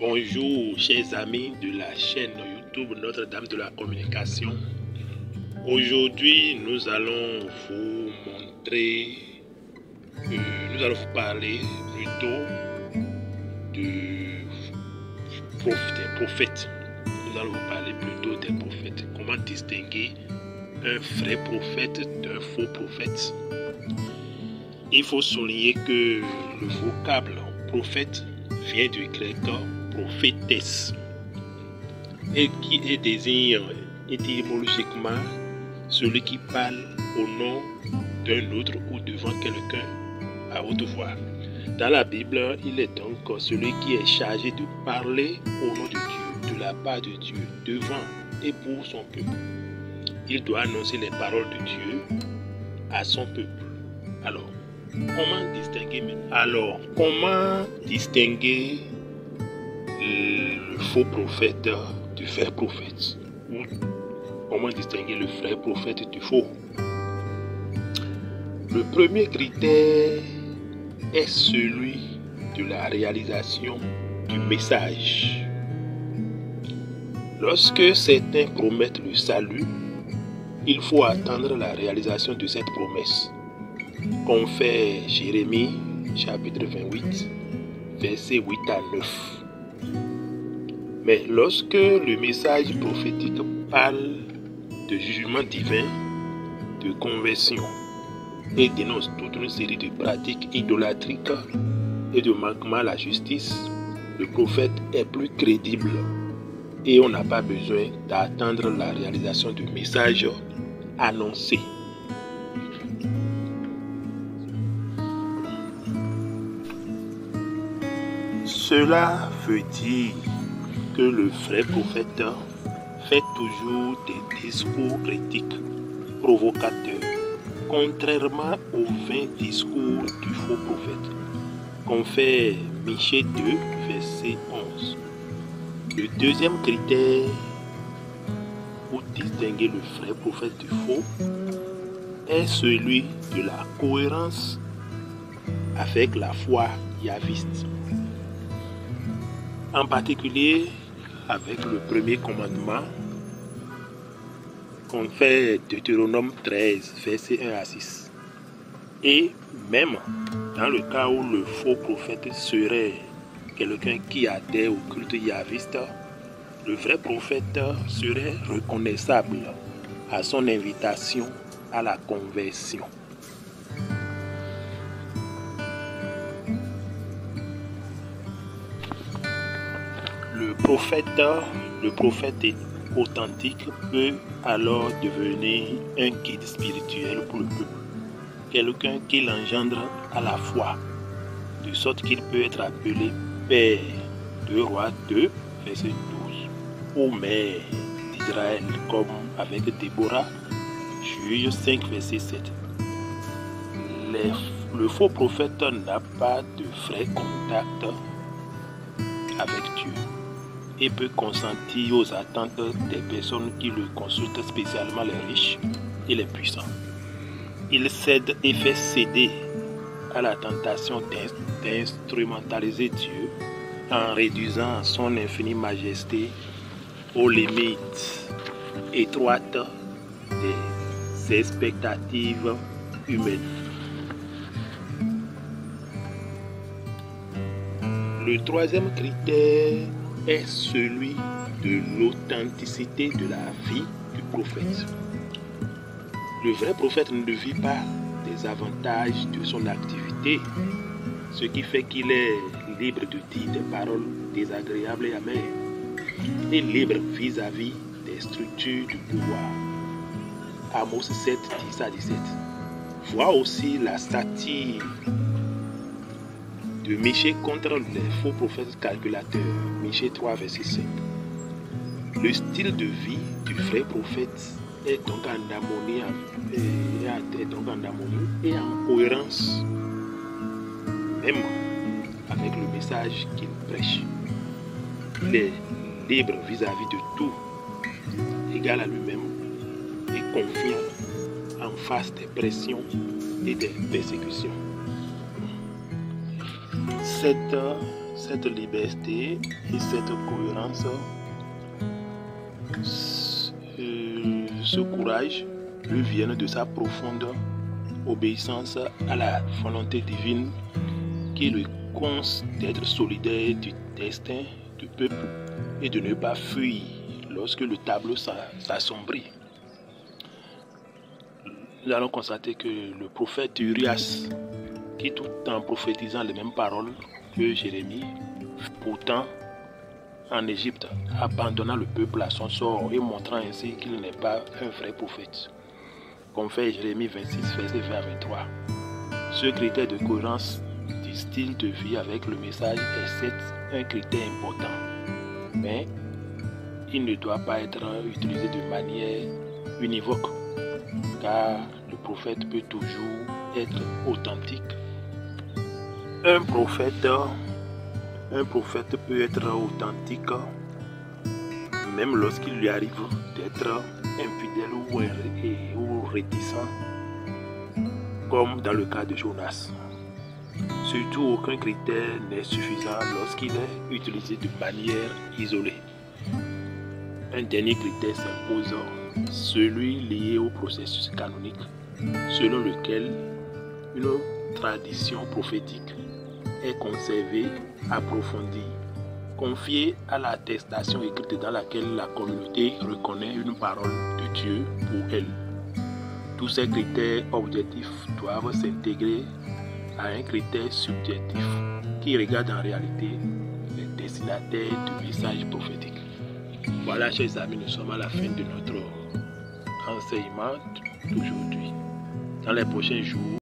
Bonjour chers amis de la chaîne YouTube Notre-Dame de la Communication. Aujourd'hui nous allons vous parler plutôt des prophètes. Nous allons vous parler plutôt des prophètes. Comment distinguer un vrai prophète d'un faux prophète. Il faut souligner que le vocable prophète vient du grec prophétesse et qui désigne étymologiquement celui qui parle au nom d'un autre ou devant quelqu'un à haute voix. Dans la Bible, il est donc celui qui est chargé de parler au nom de Dieu, de la part de Dieu, devant et pour son peuple. Il doit annoncer les paroles de Dieu à son peuple. Alors, comment distinguer le faux prophète du vrai prophète? Comment distinguer le vrai prophète du faux? Le premier critère est celui de la réalisation du message. Lorsque certains promettent le salut, il faut attendre la réalisation de cette promesse. Confère Jérémie, chapitre 28, versets 8 à 9. Mais lorsque le message prophétique parle de jugement divin, de conversion et dénonce toute une série de pratiques idolâtriques et de manquements à la justice, le prophète est plus crédible et on n'a pas besoin d'attendre la réalisation du message annoncé. Cela veut dire que le vrai prophète fait toujours des discours critiques, provocateurs, contrairement aux vains discours du faux prophète. Confère Michée 2, verset 11. Le deuxième critère pour distinguer le vrai prophète du faux est celui de la cohérence avec la foi yahviste. En particulier avec le premier commandement, confère Deutéronome 13, versets 1 à 6. Et même dans le cas où le faux prophète serait quelqu'un qui adhère au culte yahviste, le vrai prophète serait reconnaissable à son invitation à la conversion. Le prophète authentique peut alors devenir un guide spirituel pour le peuple, quelqu'un qui l'engendre à la foi, de sorte qu'il peut être appelé Père. 2 Rois 2, verset 12, ou Mère d'Israël, comme avec Déborah, Juge 5, verset 7. Le faux prophète n'a pas de vrai contact avec Dieu et peut consentir aux attentes des personnes qui le consultent, spécialement les riches et les puissants. Il cède et fait céder à la tentation d'instrumentaliser Dieu en réduisant son infinie majesté aux limites étroites des expectatives humaines. Le troisième critère est celui de l'authenticité de la vie du prophète. Le vrai prophète ne vit pas des avantages de son activité, ce qui fait qu'il est libre de dire des paroles désagréables et amères, et libre vis-à-vis des structures du pouvoir. Amos 7, 10 à 17. Vois aussi la satire de Michée contre les faux prophètes calculateurs, Michée 3, verset 5. Le style de vie du vrai prophète est donc en harmonie et en cohérence même avec le message qu'il prêche. Il est libre vis-à-vis de tout, égal à lui-même et confiant en face des pressions et des persécutions. Cette cette liberté et cette cohérence, ce courage lui viennent de sa profonde obéissance à la volonté divine qui lui conste d'être solidaire du destin du peuple et de ne pas fuir lorsque le tableau s'assombrit. Nous allons constater que le prophète Urias, qui tout en prophétisant les mêmes paroles que Jérémie, pourtant en Égypte, abandonnant le peuple à son sort et montrant ainsi qu'il n'est pas un vrai prophète. Comme fait Jérémie 26, verset 20 à 23. Ce critère de cohérence du style de vie avec le message est certes un critère important, mais il ne doit pas être utilisé de manière univoque, car le prophète peut toujours être authentique. Un prophète peut être authentique même lorsqu'il lui arrive d'être infidèle ou réticent, comme dans le cas de Jonas. Surtout, aucun critère n'est suffisant lorsqu'il est utilisé de manière isolée. Un dernier critère s'impose, celui lié au processus canonique, selon lequel une tradition prophétique est conservée, approfondie, confiée à l'attestation écrite dans laquelle la communauté reconnaît une parole de Dieu pour elle. Tous ces critères objectifs doivent s'intégrer à un critère subjectif qui regarde en réalité les destinataires du message prophétique. Voilà, chers amis, nous sommes à la fin de notre enseignement d'aujourd'hui. Dans les prochains jours,